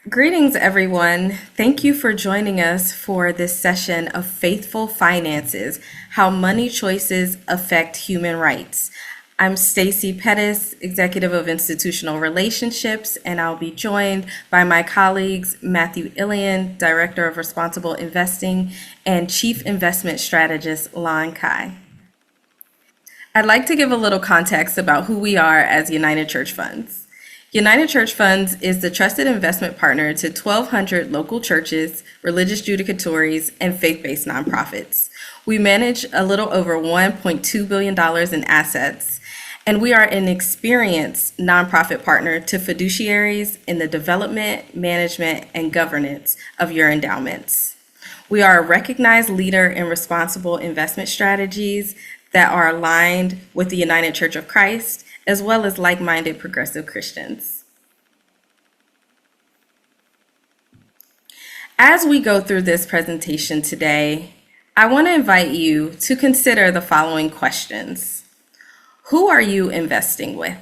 Greetings, everyone. Thank you for joining us for this session of Faithful Finances, How Money Choices Affect Human Rights. I'm Stacy Pettis, Executive of Institutional Relationships, and I'll be joined by my colleagues Matthew Ilian, Director of Responsible Investing, and Chief Investment Strategist Lon Kai. I'd like to give a little context about who we are as United Church Funds. United Church Funds is the trusted investment partner to 1,200 local churches, religious judicatories, and faith-based nonprofits. We manage a little over $1.2 billion in assets, and we are an experienced nonprofit partner to fiduciaries in the development, management, and governance of your endowments. We are a recognized leader in responsible investment strategies that are aligned with the United Church of Christ, as well as like-minded progressive Christians. As we go through this presentation today, I want to invite you to consider the following questions. Who are you investing with?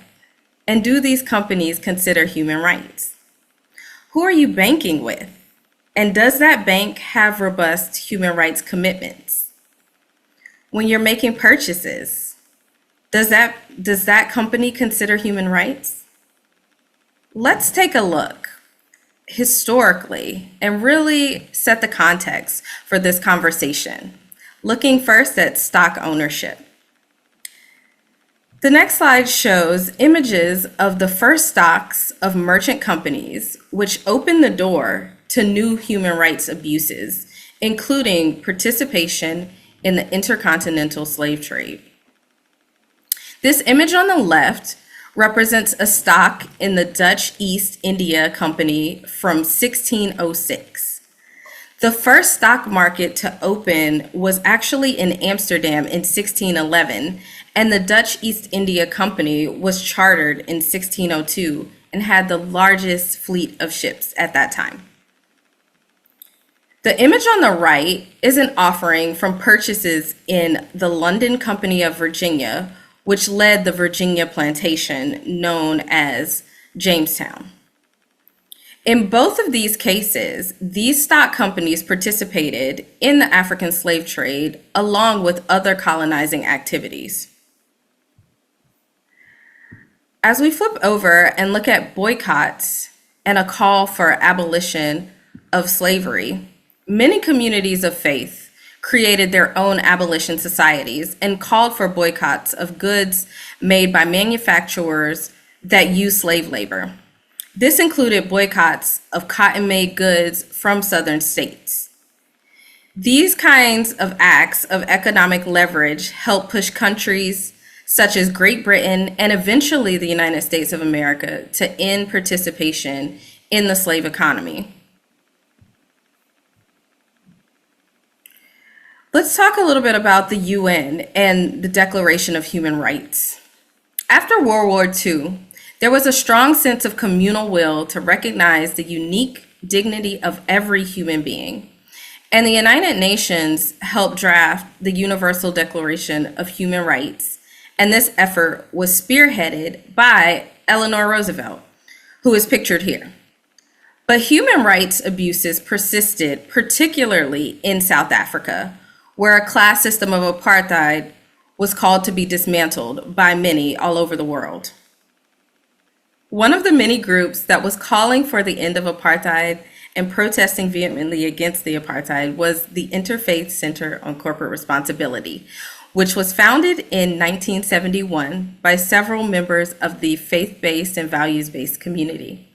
And do these companies consider human rights? Who are you banking with? And does that bank have robust human rights commitments? When you're making purchases, does that company consider human rights? Let's take a look historically and really set the context for this conversation, looking first at stock ownership. The next slide shows images of the first stocks of merchant companies, which opened the door to new human rights abuses, including participation in the intercontinental slave trade. This image on the left represents a stock in the Dutch East India Company from 1606. The first stock market to open was actually in Amsterdam in 1611, and the Dutch East India Company was chartered in 1602 and had the largest fleet of ships at that time. The image on the right is an offering from purchases in the London Company of Virginia, which led the Virginia plantation known as Jamestown. In both of these cases, these stock companies participated in the African slave trade along with other colonizing activities. As we flip over and look at boycotts and a call for abolition of slavery, many communities of faith created their own abolition societies and called for boycotts of goods made by manufacturers that use slave labor. This included boycotts of cotton-made goods from southern states. These kinds of acts of economic leverage helped push countries such as Great Britain and eventually the United States of America to end participation in the slave economy. Let's talk a little bit about the UN and the Declaration of Human Rights. After World War II, there was a strong sense of communal will to recognize the unique dignity of every human being. And the United Nations helped draft the Universal Declaration of Human Rights, and this effort was spearheaded by Eleanor Roosevelt, who is pictured here. But human rights abuses persisted, particularly in South Africa, where a class system of apartheid was called to be dismantled by many all over the world. One of the many groups that was calling for the end of apartheid and protesting vehemently against the apartheid was the Interfaith Center on Corporate Responsibility, which was founded in 1971 by several members of the faith-based and values-based community.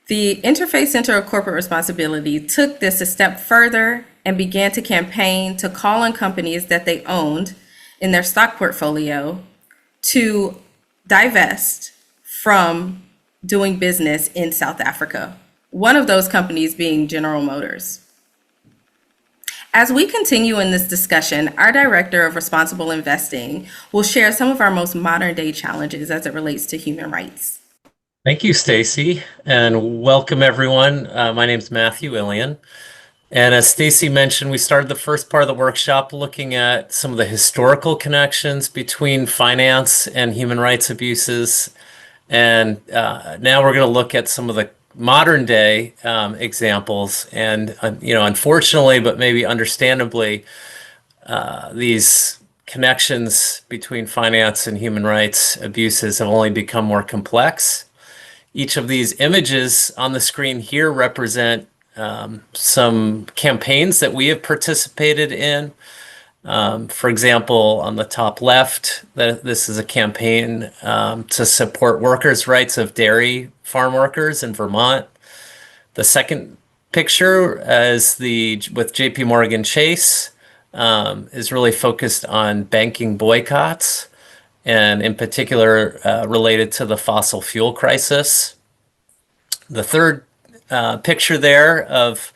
The Interfaith Center of Corporate Responsibility took this a step further and began to campaign to call on companies that they owned in their stock portfolio to divest from doing business in South Africa, one of those companies being General Motors. As we continue in this discussion, our Director of Responsible Investing will share some of our most modern day challenges as it relates to human rights. Thank you, Stacy, and welcome everyone. My name is Matthew Ilian. And as Stacy mentioned, we started the first part of the workshop looking at some of the historical connections between finance and human rights abuses. And now we're going to look at some of the modern day examples. And, unfortunately, but maybe understandably, these connections between finance and human rights abuses have only become more complex. Each of these images on the screen here represent some campaigns that we have participated in. For example, on the top left, this is a campaign to support workers' rights of dairy farm workers in Vermont. The second picture is with JP Morgan Chase, is really focused on banking boycotts, and in particular related to the fossil fuel crisis. The third picture there of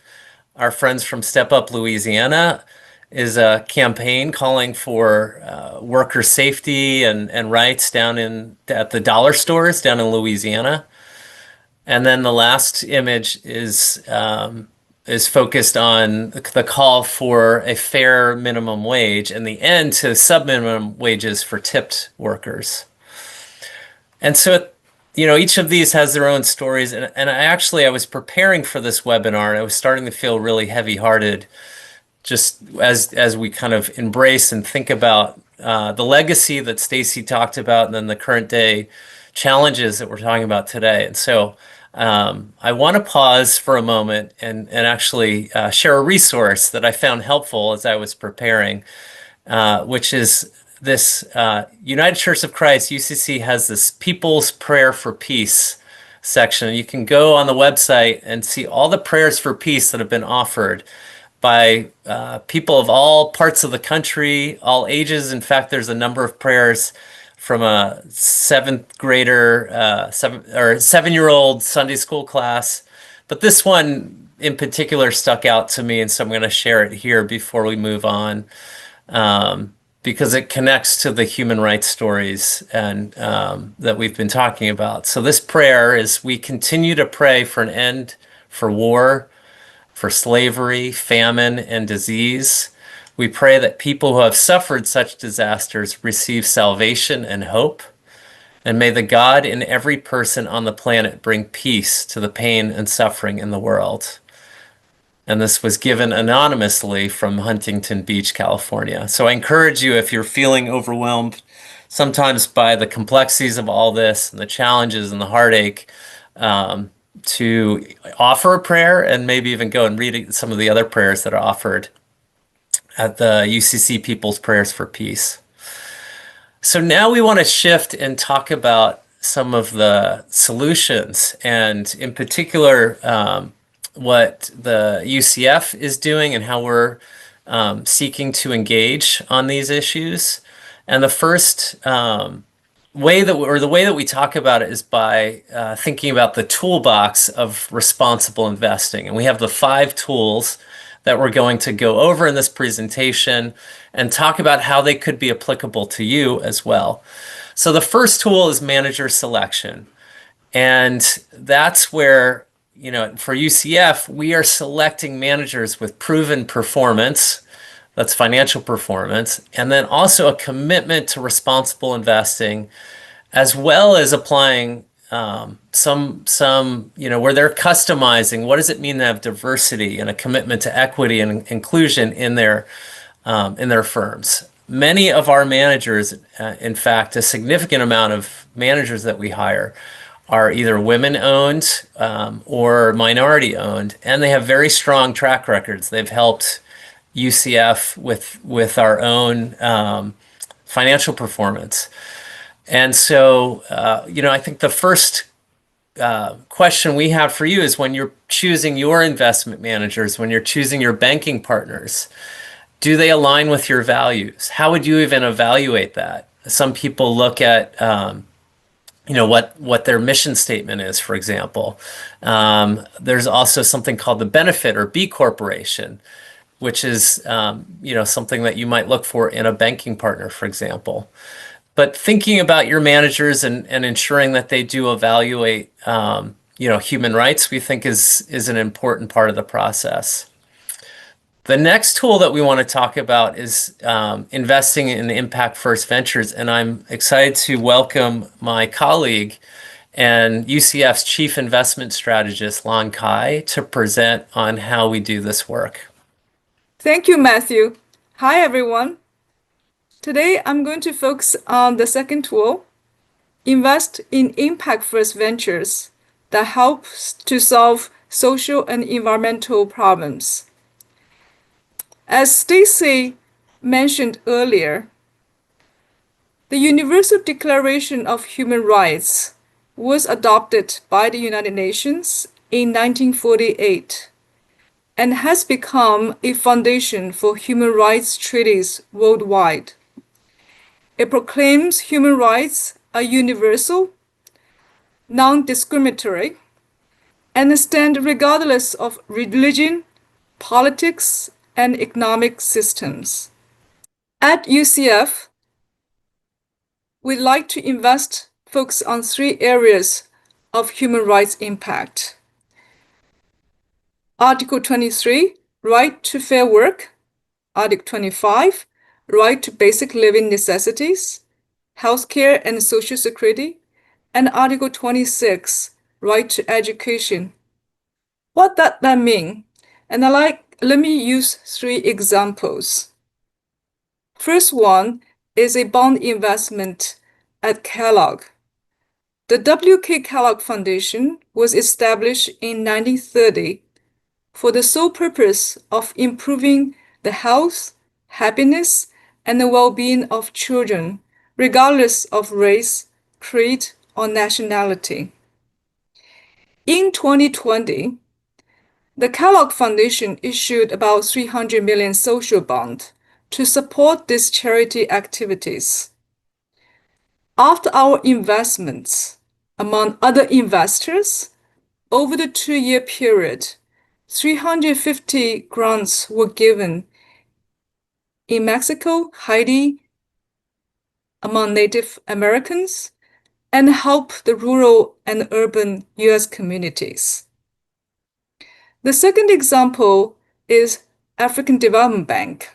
our friends from Step Up Louisiana is a campaign calling for worker safety and rights at the dollar stores down in Louisiana. And then the last image is focused on the call for a fair minimum wage and the end to sub-minimum wages for tipped workers. And so, each of these has their own stories. And I was preparing for this webinar, and I was starting to feel really heavy-hearted just as we kind of embrace and think about the legacy that Stacy talked about, and then the current day challenges that we're talking about today. And so I want to pause for a moment and actually share a resource that I found helpful as I was preparing, which is this United Church of Christ, UCC, has this People's Prayer for Peace section. You can go on the website and see all the prayers for peace that have been offered by people of all parts of the country, all ages. In fact, there's a number of prayers from a seventh grader, 7-year-old Sunday school class. But this one in particular stuck out to me, and so I'm going to share it here before we move on, because it connects to the human rights stories and that we've been talking about. So this prayer is: we continue to pray for an end for war, for slavery, famine, and disease. We pray that people who have suffered such disasters receive salvation and hope. And may the God in every person on the planet bring peace to the pain and suffering in the world. And this was given anonymously from Huntington Beach, California. So I encourage you, if you're feeling overwhelmed sometimes by the complexities of all this and the challenges and the heartache, to offer a prayer and maybe even go and read some of the other prayers that are offered at the UCC People's Prayers for Peace. So now we want to shift and talk about some of the solutions, and in particular, what the UCF is doing and how we're seeking to engage on these issues. And the first way that we talk about it is by thinking about the toolbox of responsible investing. And we have the 5 tools that we're going to go over in this presentation and talk about how they could be applicable to you as well. So the first tool is manager selection. And that's where, for UCF, we are selecting managers with proven performance. That's financial performance, and then also a commitment to responsible investing, as well as applying some where they're customizing. What does it mean to have diversity and a commitment to equity and inclusion in their firms? Many of our managers, in fact, a significant amount of managers that we hire are either women-owned or minority-owned, and they have very strong track records. They've helped UCF with our own financial performance. And so, I think the first question we have for you is, when you're choosing your investment managers, when you're choosing your banking partners, do they align with your values? How would you even evaluate that? Some people look at what their mission statement is, for example. There's also something called the benefit or B corporation, which is something that you might look for in a banking partner, for example. But thinking about your managers and ensuring that they do evaluate human rights, we think is an important part of the process. The next tool that we want to talk about is investing in impact first ventures, and I'm excited to welcome my colleague and UCF's Chief Investment Strategist, Lan Kai, to present on how we do this work. Thank you, Matthew. Hi, everyone. Today, I'm going to focus on the second tool, invest in impact-first ventures that helps to solve social and environmental problems. As Stacy mentioned earlier, the Universal Declaration of Human Rights was adopted by the United Nations in 1948 and has become a foundation for human rights treaties worldwide. It proclaims human rights are universal, non-discriminatory, and stand regardless of religion, politics, and economic systems. At UCF, we'd like to focus on 3 areas of human rights impact. Article 23, right to fair work. Article 25, right to basic living necessities, healthcare and social security. And Article 26, right to education. What does that mean? And let me use 3 examples. First one is a bond investment at Kellogg. The W.K. Kellogg Foundation was established in 1930 for the sole purpose of improving the health, happiness, and the well-being of children, regardless of race, creed, or nationality. In 2020, the Kellogg Foundation issued about 300 million social bonds to support these charity activities. After our investments, among other investors, over the 2-year period, 350 grants were given in Mexico, Haiti, among Native Americans, and help the rural and urban U.S. communities. The second example is African Development Bank.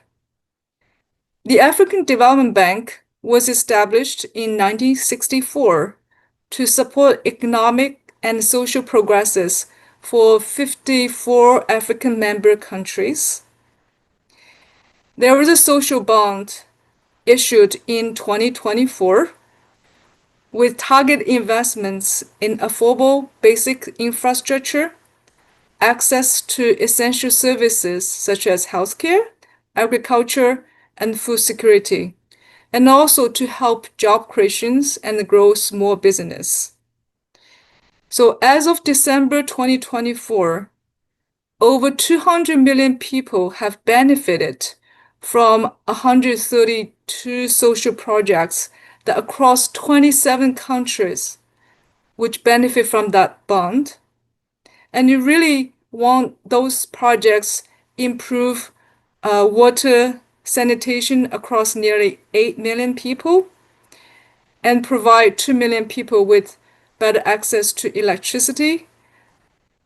The African Development Bank was established in 1964 to support economic and social progresses for 54 African member countries. There was a social bond issued in 2024 with target investments in affordable basic infrastructure, access to essential services such as healthcare, agriculture, and food security, and also to help job creations and grow small business. So as of December 2024, over 200 million people have benefited from 132 social projects that across 27 countries which benefit from that bond. And you really want those projects improve water sanitation across nearly 8 million people and provide 2 million people with better access to electricity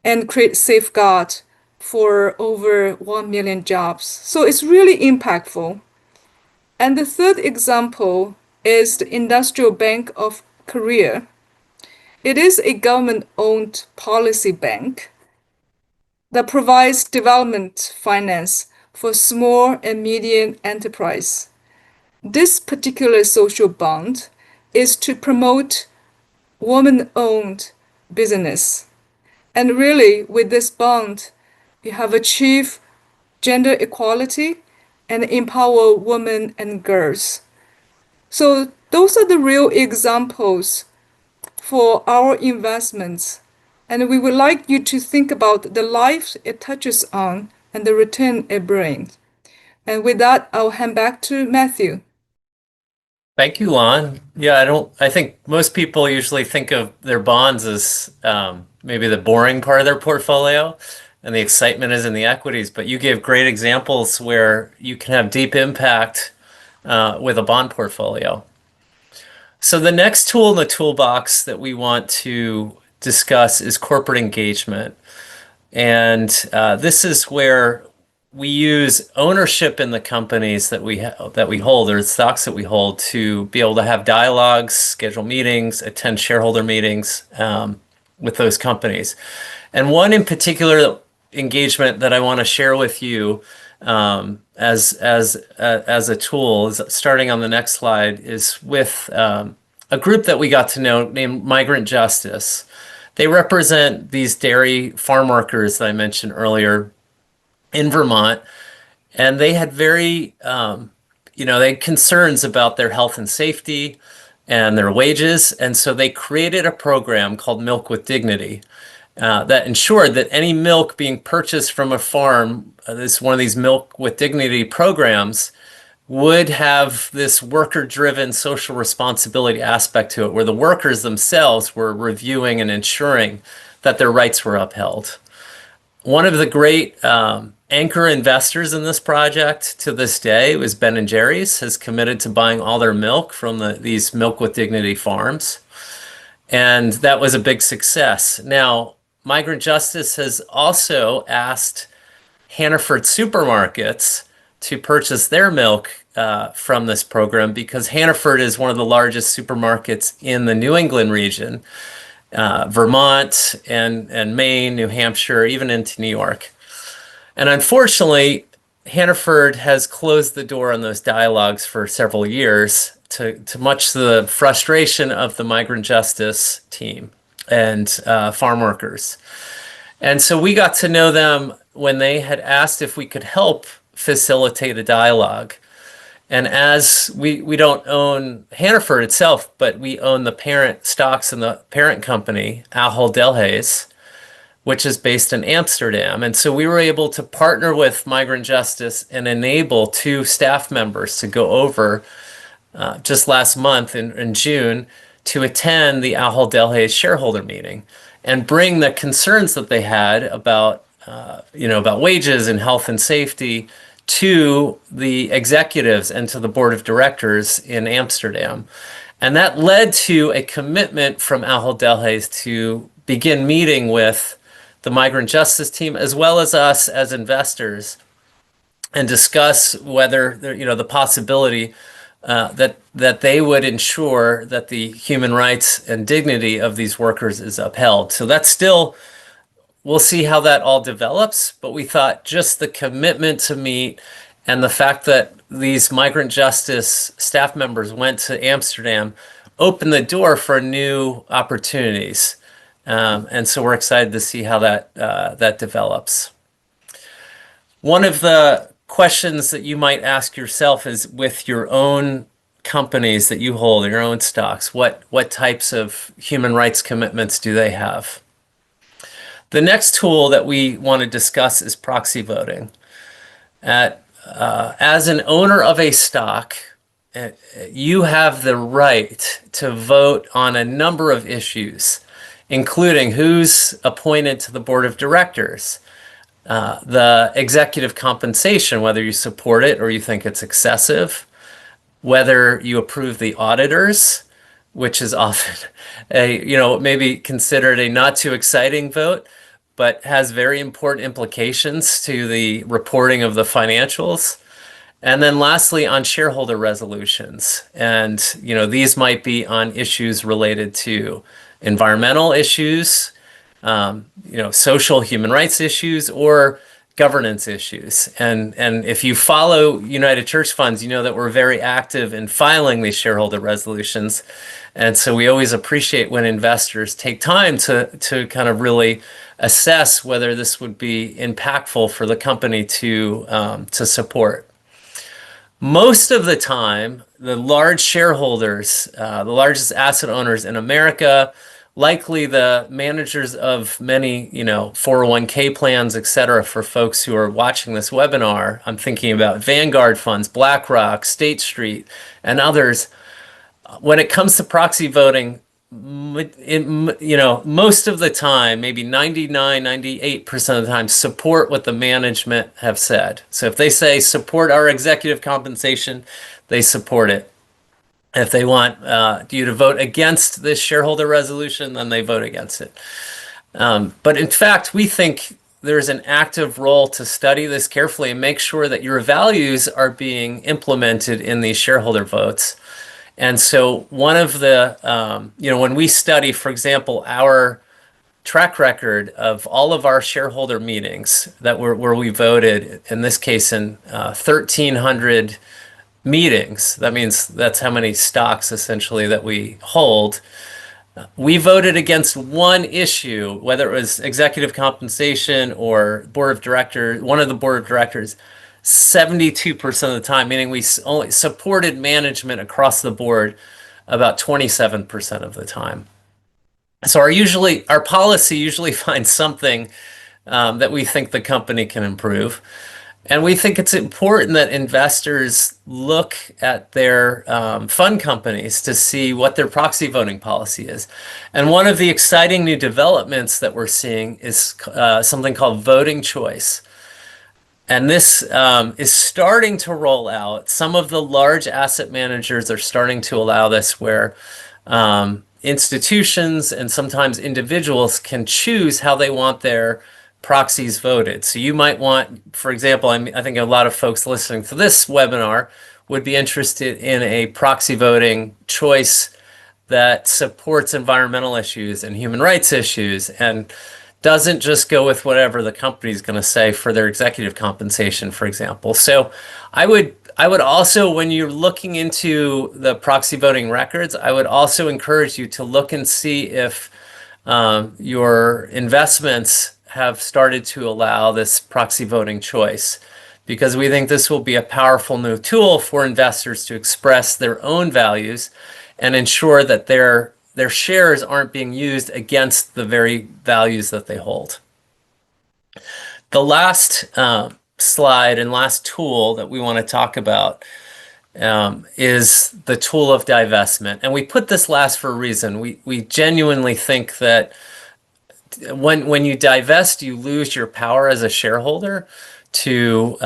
and create safeguard for over 1 million jobs. So it's really impactful. And the third example is the Industrial Bank of Korea. It is a government-owned policy bank that provides development finance for small and medium enterprise. This particular social bond is to promote woman-owned business. And really, with this bond, you have achieved gender equality and empower women and girls. So those are the real examples for our investments. And we would like you to think about the lives it touches on and the return it brings. And with that, I'll hand back to Matthew. Thank you, Lon. Yeah, I think most people usually think of their bonds as maybe the boring part of their portfolio, and the excitement is in the equities, but you gave great examples where you can have deep impact with a bond portfolio. So the next tool in the toolbox that we want to discuss is corporate engagement. And this is where we use ownership in the companies that we hold, or the stocks that we hold, to be able to have dialogues, schedule meetings, attend shareholder meetings with those companies. And one in particular engagement that I want to share with you as a tool, is starting on the next slide, is with a group that we got to know named Migrant Justice. They represent these dairy farm workers that I mentioned earlier in Vermont, and they had they had concerns about their health and safety and their wages, and so they created a program called Milk with Dignity that ensured that any milk being purchased from a farm, this one of these Milk with Dignity programs, would have this worker-driven social responsibility aspect to it, where the workers themselves were reviewing and ensuring that their rights were upheld. One of the great anchor investors in this project to this day was Ben & Jerry's, has committed to buying all their milk from these Milk with Dignity farms. And that was a big success. Now, Migrant Justice has also asked Hannaford supermarkets to purchase their milk from this program, because Hannaford is one of the largest supermarkets in the New England region, Vermont and Maine, New Hampshire, even into New York. And unfortunately, Hannaford has closed the door on those dialogues for several years, to much the frustration of the Migrant Justice team and farm workers. And so we got to know them when they had asked if we could help facilitate a dialogue. And as we don't own Hannaford itself, but we own the parent stocks in the parent company, Ahold Delhaize, which is based in Amsterdam. And so we were able to partner with Migrant Justice and enable 2 staff members to go over just last month in June to attend the Ahold Delhaize shareholder meeting and bring the concerns that they had about wages and health and safety to the executives and to the board of directors in Amsterdam. And that led to a commitment from Ahold Delhaize to begin meeting with the Migrant Justice team, as well as us as investors, and discuss whether the possibility that they would ensure that the human rights and dignity of these workers is upheld. So that's still, we'll see how that all develops, but we thought just the commitment to meet and the fact that these Migrant Justice staff members went to Amsterdam opened the door for new opportunities. And so we're excited to see how that develops. One of the questions that you might ask yourself is, with your own companies that you hold, your own stocks, what types of human rights commitments do they have? The next tool that we want to discuss is proxy voting. As an owner of a stock, you have the right to vote on a number of issues, including who's appointed to the board of directors, the executive compensation, whether you support it or you think it's excessive, whether you approve the auditors, which is often maybe considered a not too exciting vote, but has very important implications to the reporting of the financials. And then lastly, on shareholder resolutions. And, these might be on issues related to environmental issues, social human rights issues, or governance issues. And if you follow United Church Funds, you know that we're very active in filing these shareholder resolutions. And so we always appreciate when investors take time to kind of really assess whether this would be impactful for the company to support. Most of the time, the large shareholders, the largest asset owners in America, likely the managers of many, 401k plans, et cetera, for folks who are watching this webinar, I'm thinking about Vanguard funds, BlackRock, State Street, and others. When it comes to proxy voting, most of the time, maybe 99, 98% of the time, support what the management have said. So if they say support our executive compensation, they support it. If they want you to vote against this shareholder resolution, then they vote against it. But in fact, we think there's an active role to study this carefully and make sure that your values are being implemented in these shareholder votes. And so one of the, when we study, for example, our track record of all of our shareholder meetings where we voted, in this case in 1,300 meetings, that means that's how many stocks essentially that we hold. We voted against one issue, whether it was executive compensation or board of directors, one of the board of directors, 72% of the time, meaning we only supported management across the board about 27% of the time. So our policy usually finds something that we think the company can improve. And we think it's important that investors look at their fund companies to see what their proxy voting policy is. And one of the exciting new developments that we're seeing is something called voting choice. And this is starting to roll out. Some of the large asset managers are starting to allow this, where institutions and sometimes individuals can choose how they want their proxies voted. So you might want, for example, I think a lot of folks listening to this webinar would be interested in a proxy voting choice that supports environmental issues and human rights issues and doesn't just go with whatever the company's going to say for their executive compensation, for example. So I would also, when you're looking into the proxy voting records, I would also encourage you to look and see if your investments have started to allow this proxy voting choice, because we think this will be a powerful new tool for investors to express their own values and ensure that their shares aren't being used against the very values that they hold. The last slide and last tool that we want to talk about is the tool of divestment. And we put this last for a reason. We genuinely think that when you divest, you lose your power as a shareholder to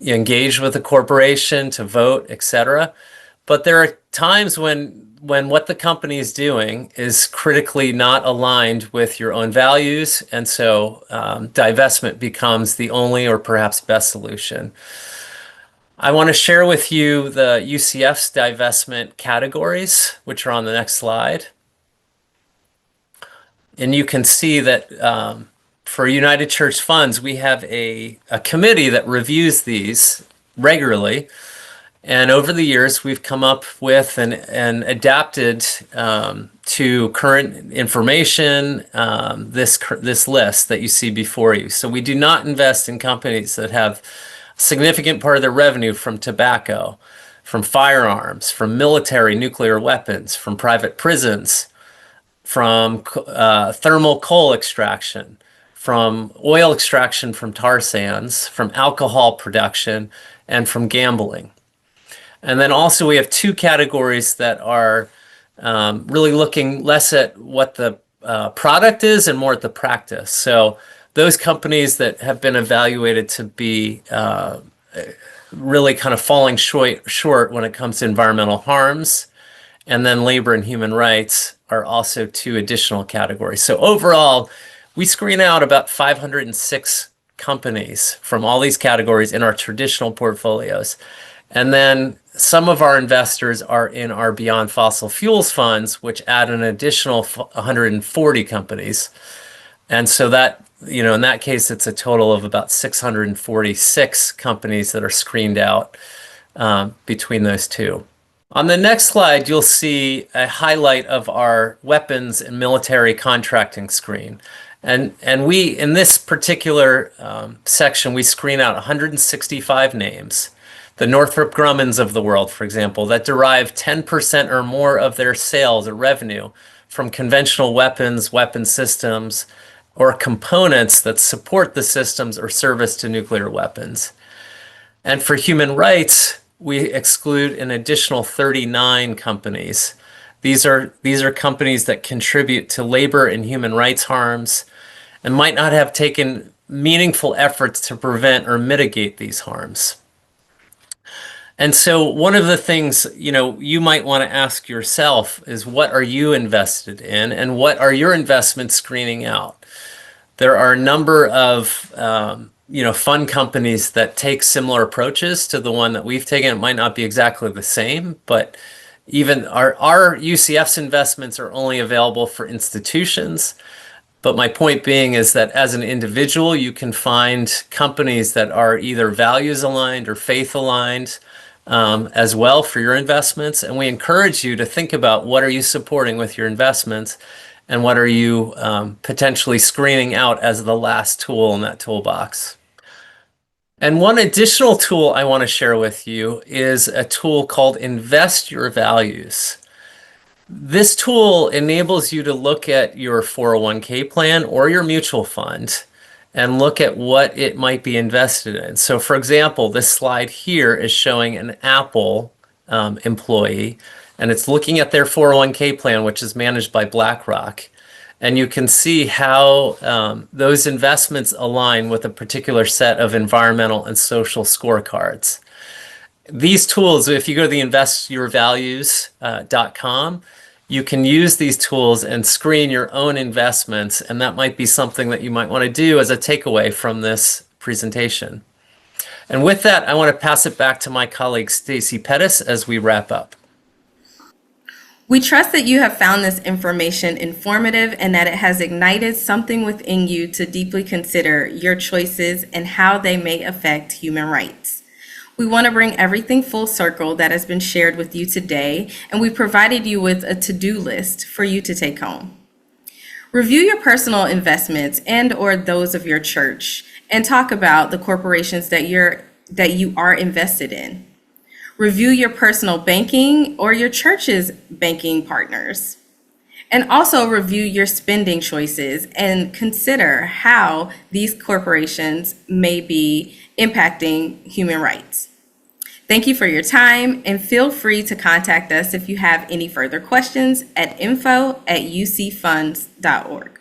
engage with a corporation, to vote, etc. But there are times when what the company is doing is critically not aligned with your own values, and so divestment becomes the only or perhaps best solution. I want to share with you the UCF's divestment categories, which are on the next slide. And you can see that for United Church Funds, we have a committee that reviews these regularly. And over the years, we've come up with and adapted to current information this list that you see before you. So we do not invest in companies that have a significant part of their revenue from tobacco, from firearms, from military nuclear weapons, from private prisons, from thermal coal extraction, from oil extraction from tar sands, from alcohol production, and from gambling. And then also we have two categories that are really looking less at what the product is and more at the practice. So those companies that have been evaluated to be really kind of falling short when it comes to environmental harms, and then labor and human rights are also two additional categories. So overall, we screen out about 506 companies from all these categories in our traditional portfolios. And then some of our investors are in our Beyond Fossil Fuels funds, which add an additional 140 companies. And so that, in that case, it's a total of about 646 companies that are screened out between those two. On the next slide, you'll see a highlight of our weapons and military contracting screen. And we, in this particular section, we screen out 165 names. The Northrop Grummans of the world, for example, that derive 10% or more of their sales or revenue from conventional weapons, weapon systems, or components that support the systems or service to nuclear weapons. And for human rights, we exclude an additional 39 companies. These are companies that contribute to labor and human rights harms and might not have taken meaningful efforts to prevent or mitigate these harms. And so one of the things, you might want to ask yourself is, what are you invested in and what are your investments screening out? There are a number of fund companies that take similar approaches to the one that we've taken. It might not be exactly the same, but even our UCF's investments are only available for institutions. But my point being is that as an individual, you can find companies that are either values aligned or faith aligned as well for your investments. And we encourage you to think about what are you supporting with your investments and what are you potentially screening out as the last tool in that toolbox. And one additional tool I want to share with you is a tool called Invest Your Values. This tool enables you to look at your 401k plan or your mutual fund and look at what it might be invested in. So for example, this slide here is showing an Apple employee, and it's looking at their 401k plan, which is managed by BlackRock. And you can see how those investments align with a particular set of environmental and social scorecards. These tools, if you go to the investyourvalues.com, you can use these tools and screen your own investments, and that might be something that you might want to do as a takeaway from this presentation. And with that, I want to pass it back to my colleague Stacy Pettis as we wrap up. We trust that you have found this information informative and that it has ignited something within you to deeply consider your choices and how they may affect human rights. We want to bring everything full circle that has been shared with you today, and we provided you with a to-do list for you to take home. Review your personal investments and or those of your church and talk about the corporations that you are invested in. Review your personal banking or your church's banking partners. And also review your spending choices and consider how these corporations may be impacting human rights. Thank you for your time, and feel free to contact us if you have any further questions at info@ucfunds.org.